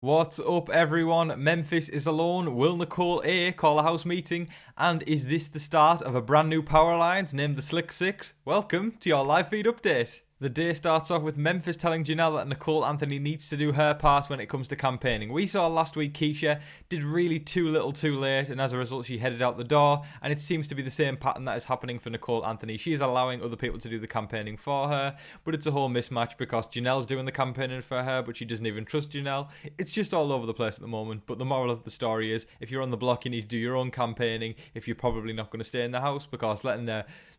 What's up, everyone? Memphiss is alone. Will Nicole A call a house meeting? And is this the start of a brand new power alliance named the Slick Six? Welcome to your live feed update. The day starts off with Memphiss telling Janelle that Nicole Anthony needs to do her part when it comes to campaigning. We saw last week Keisha did really too little too late, and as a result she headed out the door, and it seems to be the same pattern that is happening for Nicole Anthony. She is allowing other people to do the campaigning for her, but it's a whole mismatch because Janelle's doing the campaigning for her, but she doesn't even trust Janelle. It's just all over the place at the moment, but the moral of the story is if you're on the block you need to do your own campaigning if you're probably not going to stay in the house, because letting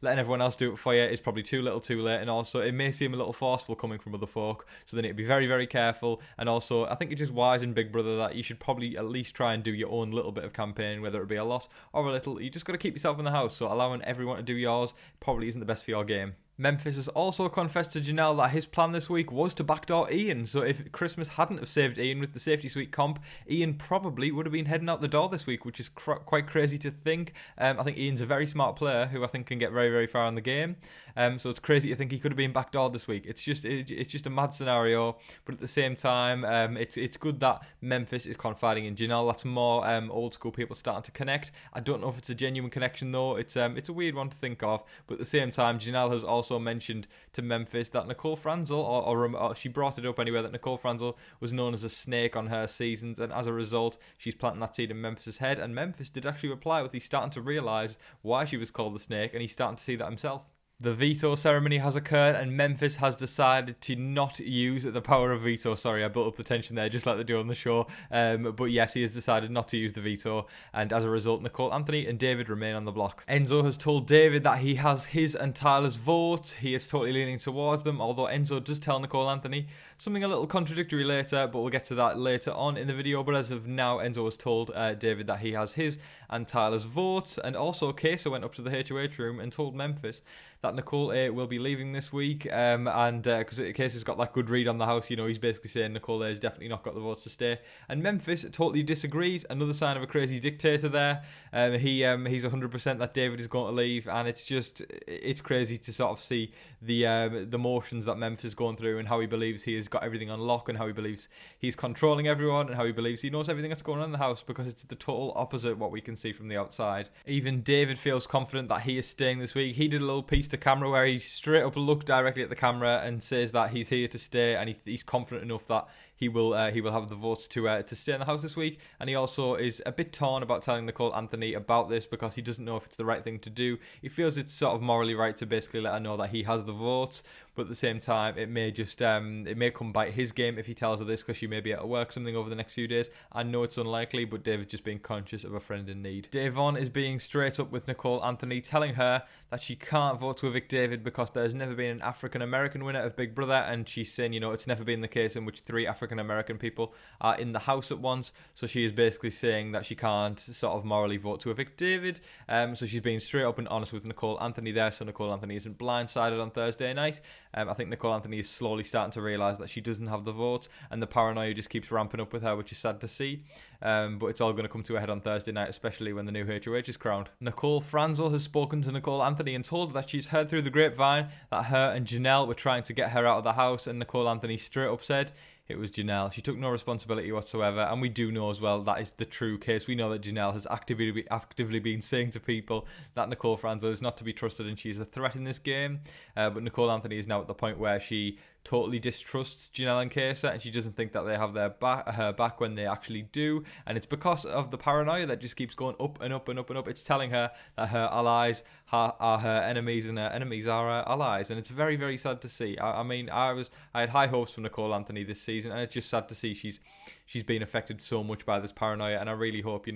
everyone else do it for you is probably too little too late, and also it may seem a little forceful coming from other folk, so they need to be very, very careful. And also I think it's just wise in Big Brother that you should probably at least try and do your own little bit of campaign, whether it be a lot or a little. You just got to keep yourself in the house, so allowing everyone to do yours probably isn't the best for your game. Memphiss has also confessed to Janelle that his plan this week was to backdoor Ian, so if Christmas hadn't have saved Ian with the safety suite comp, Ian probably would have been heading out the door this week, which is quite crazy to think. I think Ian's a very smart player who I think can get very, very far in the game, so it's crazy to think he could have been backdoored this week. It's just a mad scenario, but at the same time, it's good that Memphiss is confiding in Janelle. That's more old school people starting to connect. I don't know if it's a genuine connection though. It's a weird one to think of, but at the same time, Janelle has also mentioned to Memphiss that Nicole Franzel, or she brought it up anyway, that Nicole Franzel was known as a snake on her seasons, and as a result, she's planting that seed in Memphiss's head. And Memphiss did actually reply with he's starting to realise why she was called the snake, and he's starting to see that himself. The veto ceremony has occurred and Memphiss has decided to not use the power of veto. Sorry, I built up the tension there just like they do on the show. But yes, he has decided not to use the veto, and as a result, Nicole Anthony and David remain on the block. Enzo has told David that he has his and Tyler's vote. He is totally leaning towards them, although Enzo does tell Nicole Anthony something a little contradictory later, but we'll get to that later on in the video. But as of now, Enzo has told David that he has his and Tyler's vote, and also Kesa went up to the HOH room and told Memphiss that Nicole A will be leaving this week, and because Casey's got that good read on the house, he's basically saying Nicole A has definitely not got the votes to stay, and Memphiss totally disagrees. Another sign of a crazy dictator there. He's 100% that David is going to leave, and it's crazy to sort of see the motions that Memphiss is going through, and how he believes he has got everything on lock, and how he believes he's controlling everyone, and how he believes he knows everything that's going on in the house, because it's the total opposite what we can see from the outside. Even David feels confident that he is staying this week. He did a little piece to camera where he straight up looked directly at the camera and says that he's here to stay, and he's confident enough that he will have the votes to stay in the house this week. And he also is a bit torn about telling Nicole Anthony about this, because he doesn't know if it's the right thing to do. He feels it's sort of morally right to basically let her know that he has the votes, but at the same time it may just it may come bite his game if he tells her this, because she may be able to work something over the next few days. I know it's unlikely, but David's just being conscious of a friend in need. Davon is being straight up with Nicole Anthony, telling her that she can't vote to evict David because there's never been an African American winner of Big Brother, and she's saying it's never been the case in which 3 African American people are in the house at once. So she is basically saying that she can't sort of morally vote to evict David. So she's being straight up and honest with Nicole Anthony there, so Nicole Anthony isn't blindsided on Thursday night. I think Nicole Anthony is slowly starting to realise that she doesn't have the vote, and the paranoia just keeps ramping up with her, which is sad to see. But it's all going to come to a head on Thursday night, especially when the new HOH is crowned. Nicole Franzel has spoken to Nicole Anthony and told her that she's heard through the grapevine that her and Janelle were trying to get her out of the house, and Nicole Anthony straight up said it was Janelle. She took no responsibility whatsoever, and we do know as well that is the true case. We know that Janelle has actively been saying to people that Nicole Franzel is not to be trusted and she's a threat in this game. But Nicole Anthony is now at the point where she totally distrusts Janelle and Kesa, and she doesn't think that they have her back when they actually do, and it's because of the paranoia that just keeps going up and up and up and up. It's telling her that her allies are her enemies and her enemies are her allies, and it's very, very sad to see. I had high hopes for Nicole Anthony this season, and it's just sad to see she's been affected so much by this paranoia, and I really hope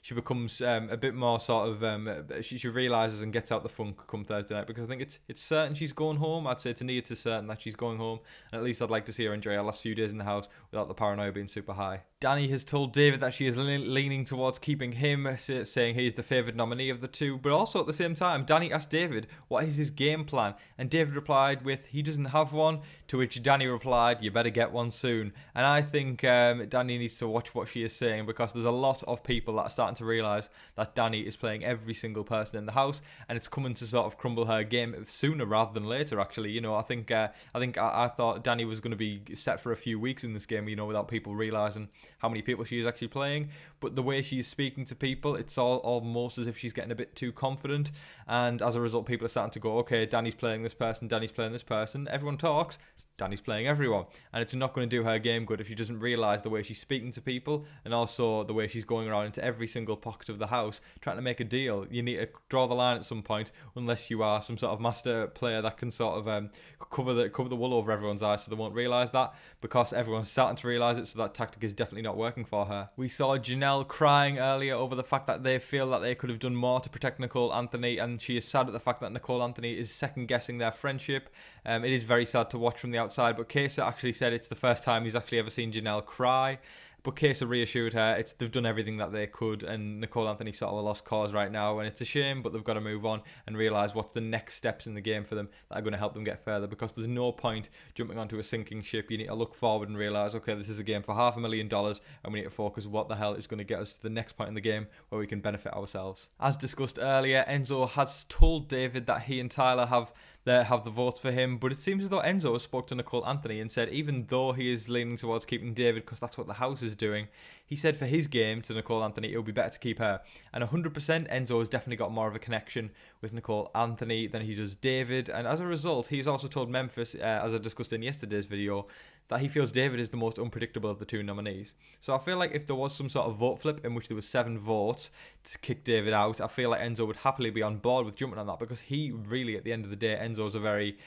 she becomes a bit more sort of she realises and gets out the funk come Thursday night, because I think it's certain she's going home. I'd say to Nia it's certain that she's going home, and at least I'd like to see her enjoy her last few days in the house without the paranoia being super high. Dani has told David that she is leaning towards keeping him, saying he is the favoured nominee of the two, but also at the same time Dani asked David what is his game plan, and David replied with he doesn't have one, to which Dani replied you better get one soon. And I think Dani needs to watch what she is saying, because there's a lot of people that are starting to realise that Dani is playing every single person in the house, and it's coming to sort of crumble her game sooner rather than later. Actually, I think I I thought Dani was going to be set for a few weeks in this game, without people realising how many people she is actually playing. But the way she's speaking to people, it's almost as if she's getting a bit too confident. And as a result, people are starting to go, okay, Dani's playing this person, Dani's playing this person. Everyone talks, Dani's playing everyone. And it's not going to do her game good if she doesn't realise the way she's speaking to people and also the way she's going around into every single pocket of the house trying to make a deal. You need to draw the line at some point, unless you are some sort of master player that can sort of cover the wool over everyone's eyes so they won't realise that, because everyone's starting to realise it, so that tactic is definitely not working for her. We saw Janelle crying earlier over the fact that they feel that they could have done more to protect Nicole Anthony, and she is sad at the fact that Nicole Anthony is second guessing their friendship. It is very sad to watch from the outside, but Kesa actually said it's the first time he's actually ever seen Janelle cry. But Kesa reassured her they've done everything that they could, and Nicole Anthony sort of a lost cause right now, and it's a shame, but they've got to move on and realise what's the next steps in the game for them that are going to help them get further, because there's no point jumping onto a sinking ship. You need to look forward and realise, okay, this is a game for $500,000, and we need to focus what the hell is going to get us to the next point in the game where we can benefit ourselves. As discussed earlier, Enzo has told David that he and Tyler have the votes for him, but it seems as though Enzo spoke to Nicole Anthony and said even though he is leaning towards keeping David because that's what the house is doing, he said for his game to Nicole Anthony it would be better to keep her. And 100% Enzo has definitely got more of a connection with Nicole Anthony than he does David, and as a result he's also told Memphiss, as I discussed in yesterday's video, that he feels David is the most unpredictable of the two nominees. So I feel like if there was some sort of vote flip in which there was 7 votes to kick David out, I feel like Enzo would happily be on board with jumping on that, because he really, at the end of the day, Enzo's a very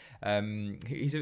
he's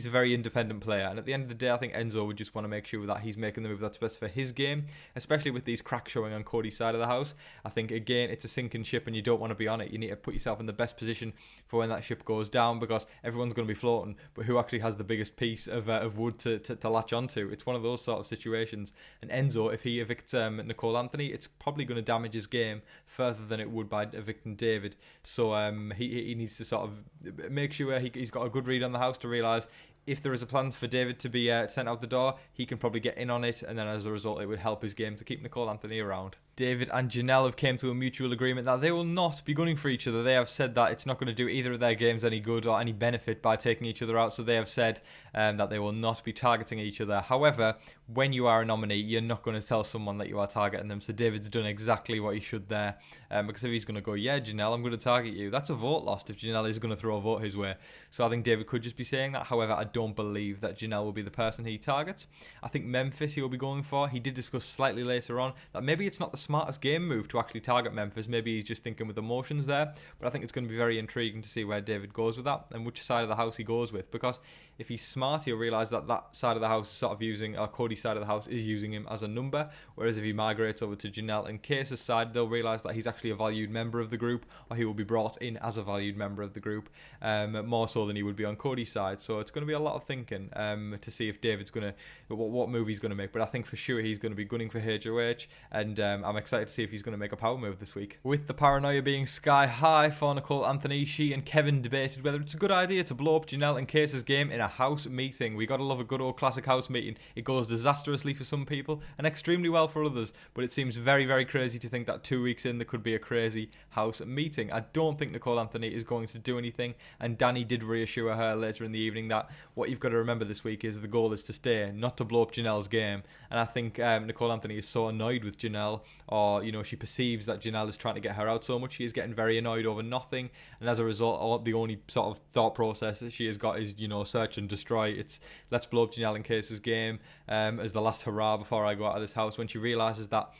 a very independent player, and at the end of the day I think Enzo would just want to make sure that he's making the move that's best for his game, especially with these cracks showing on Cody's side of the house. I think again it's a sinking ship and you don't want to be on it. You need to put yourself in the best position for when that ship goes down, because everyone's going to be floating, but who actually has the biggest piece of wood to latch onto? It's one of those sort of situations, and Enzo, if he evicts Nicole Anthony, it's probably going to damage his game further than it would by evicting David. So he needs to sort of make sure he's got a good read on the house to realise if there is a plan for David to be sent out the door, he can probably get in on it, and then as a result it would help his game to keep Nicole Anthony around. David and Janelle have came to a mutual agreement that they will not be gunning for each other. They have said that it's not going to do either of their games any good or any benefit by taking each other out, so they have said that they will not be targeting each other. However, when you are a nominee, you're not going to tell someone that you are targeting them, so David's done exactly what he should there, because if he's going to go, yeah, Janelle, I'm going to target you, that's a vote lost if Janelle is going to throw a vote his way. So I think David could just be saying that. However, I don't believe that Janelle will be the person he targets. I think Memphiss he will be going for. He did discuss slightly later on that maybe it's not the smartest game move to actually target Memphiss. Maybe he's just thinking with emotions there, but I think it's going to be very intriguing to see where David goes with that and which side of the house he goes with, because if he's smart, he'll realise that that side of the house is sort of using, or Cody's side of the house is using him as a number, whereas if he migrates over to Janelle and Case's side, they'll realise that he's actually a valued member of the group, or he will be brought in as a valued member of the group, more so than he would be on Cody's side. So it's going to be a lot of thinking to see if David's going to, what move he's going to make, but I think for sure he's going to be gunning for HOH, and I'm excited to see if he's going to make a power move this week. With the paranoia being sky high for Nicole Anthony, she and Kevin debated whether it's a good idea to blow up Janelle and Case's game in a house meeting. We gotta love a good old classic house meeting. It goes disastrously for some people and extremely well for others, but it seems very, very crazy to think that 2 weeks in there could be a crazy house meeting. I don't think Nicole Anthony is going to do anything, and Dani did reassure her later in the evening that what you've got to remember this week is the goal is to stay, not to blow up Janelle's game. And I think Nicole Anthony is so annoyed with Janelle, or she perceives that Janelle is trying to get her out so much, she is getting very annoyed over nothing, and as a result the only sort of thought process that she has got is search and destroy. It's let's blow up Janelle and Case's game as the last hurrah before I go out of this house, when she realises that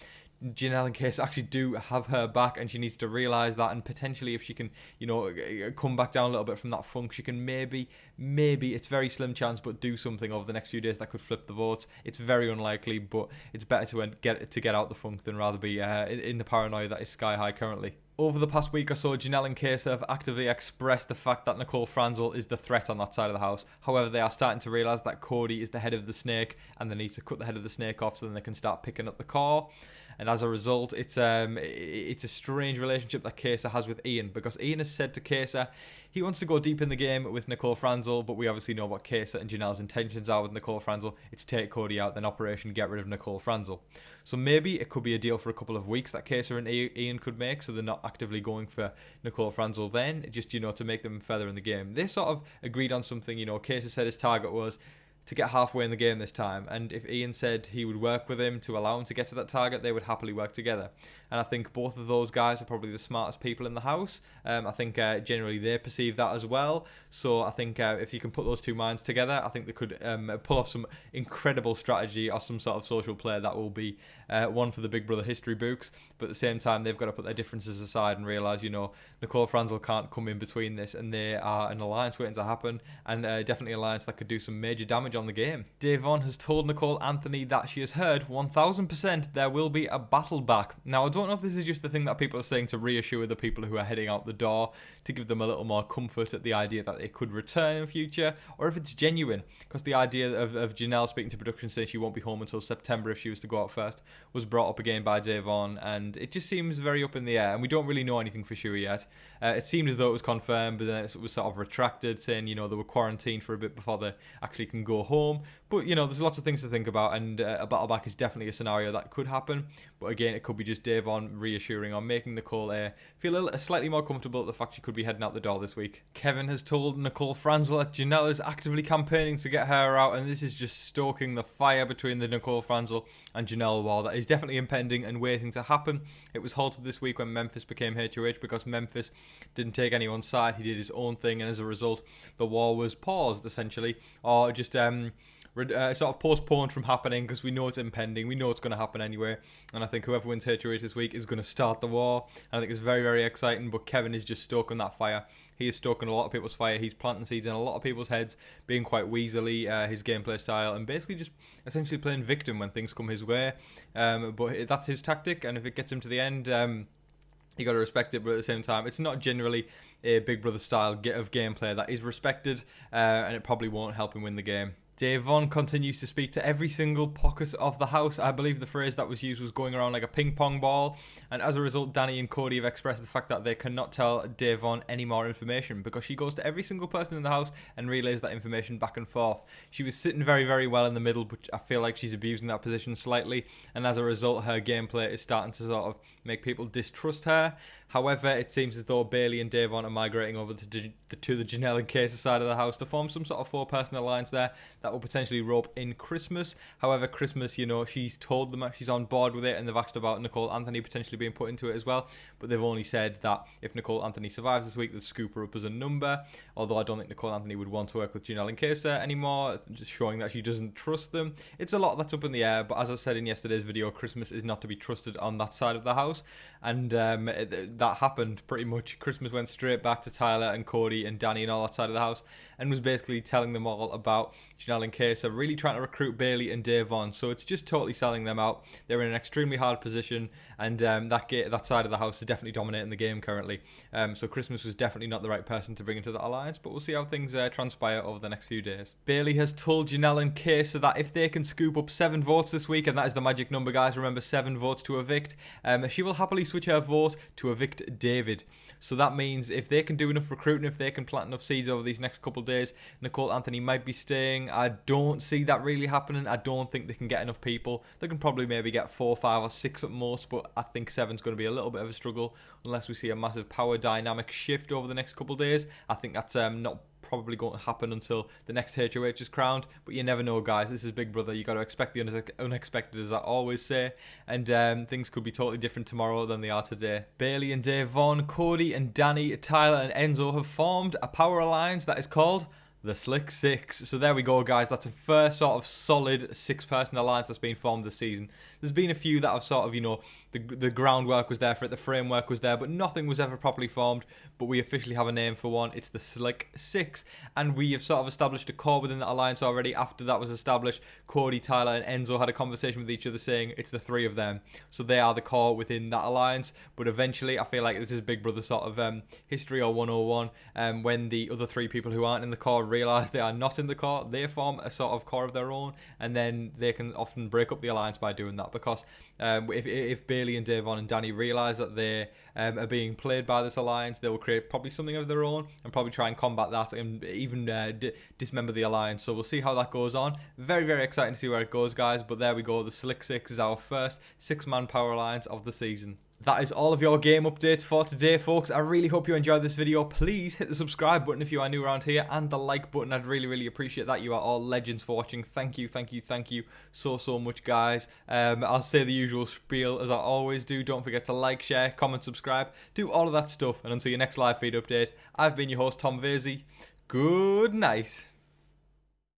Janelle and Case actually do have her back, and she needs to realise that, and potentially if she can come back down a little bit from that funk, she can maybe it's very slim chance, but do something over the next few days that could flip the votes. It's very unlikely, but it's better to get out the funk than rather be in the paranoia that is sky high currently. Over the past week or so, Janelle and Kesa have actively expressed the fact that Nicole Franzel is the threat on that side of the house. However, they are starting to realise that Cody is the head of the snake, and they need to cut the head of the snake off so then they can start picking up the core. And as a result, it's a strange relationship that Kesa has with Ian, because Ian has said to Kesa he wants to go deep in the game with Nicole Franzel, but we obviously know what Kesa and Janelle's intentions are with Nicole Franzel. It's take Cody out, then Operation Get Rid of Nicole Franzel. So maybe it could be a deal for a couple of weeks that Kesa and Ian could make, so they're not actively going for Nicole Franzel then, just, you know, to make them further in the game. They sort of agreed on something, you know. Casey said his target was to get halfway in the game this time, and if Ian said he would work with him to allow him to get to that target, they would happily work together. And I think both of those guys are probably the smartest people in the house. I think generally they perceive that as well. So I think if you can put those two minds together, I think they could pull off some incredible strategy or some sort of social play that will be one for the Big Brother history books. But at the same time, they've got to put their differences aside and realise, you know, Nicole Franzel can't come in between this, and they are an alliance waiting to happen, and definitely an alliance that could do some major damage on the game. Davon has told Nicole Anthony that she has heard 1000% there will be a battle back. Now, I don't know if this is just the thing that people are saying to reassure the people who are heading out the door, to give them a little more comfort at the idea that they could return in future, or if it's genuine, because the idea of Janelle speaking to production saying she won't be home until September if she was to go out first was brought up again by Davon, and it just seems very up in the air, and we don't really know anything for sure yet. It seemed as though it was confirmed, but then it was sort of retracted, saying, you know, they were quarantined for a bit before they actually can go home. But, you know, there's lots of things to think about, and a battle back is definitely a scenario that could happen. But again, it could be just Davon reassuring or making Nicole feel slightly more comfortable at the fact she could be heading out the door this week. Kevin has told Nicole Franzel that Janelle is actively campaigning to get her out, and this is just stoking the fire between the Nicole Franzel and Janelle war that is definitely impending and waiting to happen. It was halted this week when Memphiss became HOH because Memphiss didn't take anyone's side. He did his own thing, and as a result, the war was paused, essentially, or just sort of postponed from happening, because we know it's impending, we know it's going to happen anyway, and I think whoever wins HOH this week is going to start the war, and I think it's very, very exciting. But Kevin is just stoking that fire. He is stoking a lot of people's fire. He's planting seeds in a lot of people's heads, being quite weaselly, his gameplay style, and basically just essentially playing victim when things come his way. But that's his tactic, and if it gets him to the end, you got to respect it. But at the same time, it's not generally a Big Brother style of gameplay that is respected, and it probably won't help him win the game. Davon continues to speak to every single pocket of the house. I believe the phrase that was used was going around like a ping pong ball, and as a result, Dani and Cody have expressed the fact that they cannot tell Davon any more information, because she goes to every single person in the house and relays that information back and forth. She was sitting very, very well in the middle, but I feel like she's abusing that position slightly, and as a result, her gameplay is starting to sort of make people distrust her. However, it seems as though Bailey and Davon are migrating over to the Janelle and Casey side of the house to form some sort of four-person alliance there that will potentially rope in Christmas. However, Christmas, you know, she's told them that she's on board with it, and they've asked about Nicole Anthony potentially being put into it as well. But they've only said that if Nicole Anthony survives this week, they'll scoop her up as a number. Although I don't think Nicole Anthony would want to work with Janelle and Casey anymore, just showing that she doesn't trust them. It's a lot that's up in the air, but as I said in yesterday's video, Christmas is not to be trusted on that side of the house, and that happened pretty much. Christmas went straight back to Tyler and Cody and Dani and all that side of the house, and was basically telling them all about Janelle and Casey really trying to recruit Bailey and Davon. So it's just totally selling them out. They're in an extremely hard position, and that side of the house is definitely dominating the game currently. So Christmas was definitely not the right person to bring into that alliance, but we'll see how things transpire over the next few days. Bailey has told Janelle and Casey that if they can scoop up 7 votes this week, and that is the magic number, guys, remember, 7 votes to evict, she will happily switch her vote to evict David. So that means if they can do enough recruiting, if they can plant enough seeds over these next couple of days, Nicole Anthony might be staying. I don't see that really happening. I don't think they can get enough people. They can probably maybe get 4, 5 or 6 at most, but I think 7's going to be a little bit of a struggle unless we see a massive power dynamic shift over the next couple of days. I think that's not probably going to happen until the next HOH is crowned, but you never know, guys. This is Big Brother. You got to expect the unexpected, as I always say, and things could be totally different tomorrow than they are today. Bailey and Davon, Cody and Dani, Tyler and Enzo have formed a power alliance that is called the Slick Six. So there we go, guys. That's a first sort of solid 6-person alliance that's been formed this season. There's been a few that have sort of, you know, the groundwork was there for it, the framework was there, but nothing was ever properly formed. But we officially have a name for one. It's the Slick Six, and we have sort of established a core within that alliance already. After that was established, Cody, Tyler and Enzo had a conversation with each other saying it's the 3 of them. So they are the core within that alliance. But eventually, I feel like this is Big Brother sort of history or 101. When the other 3 people who aren't in the core realise they are not in the core, they form a sort of core of their own, and then they can often break up the alliance by doing that, because if Bailey and Davon and Dani realise that they are being played by this alliance, they will create probably something of their own and probably try and combat that and even dismember the alliance. So we'll see how that goes on. Very, very exciting to see where it goes, guys. But there we go. The Slick Six is our first 6-man power alliance of the season. That is all of your game updates for today, folks. I really hope you enjoyed this video. Please hit the subscribe button if you are new around here, and the like button. I'd really appreciate that. You are all legends for watching. Thank you so much, guys. I'll say the usual spiel as I always do. Don't forget to like, share, comment, subscribe, do all of that stuff. And until your next live feed update, I've been your host, Tom Vasey. Good night.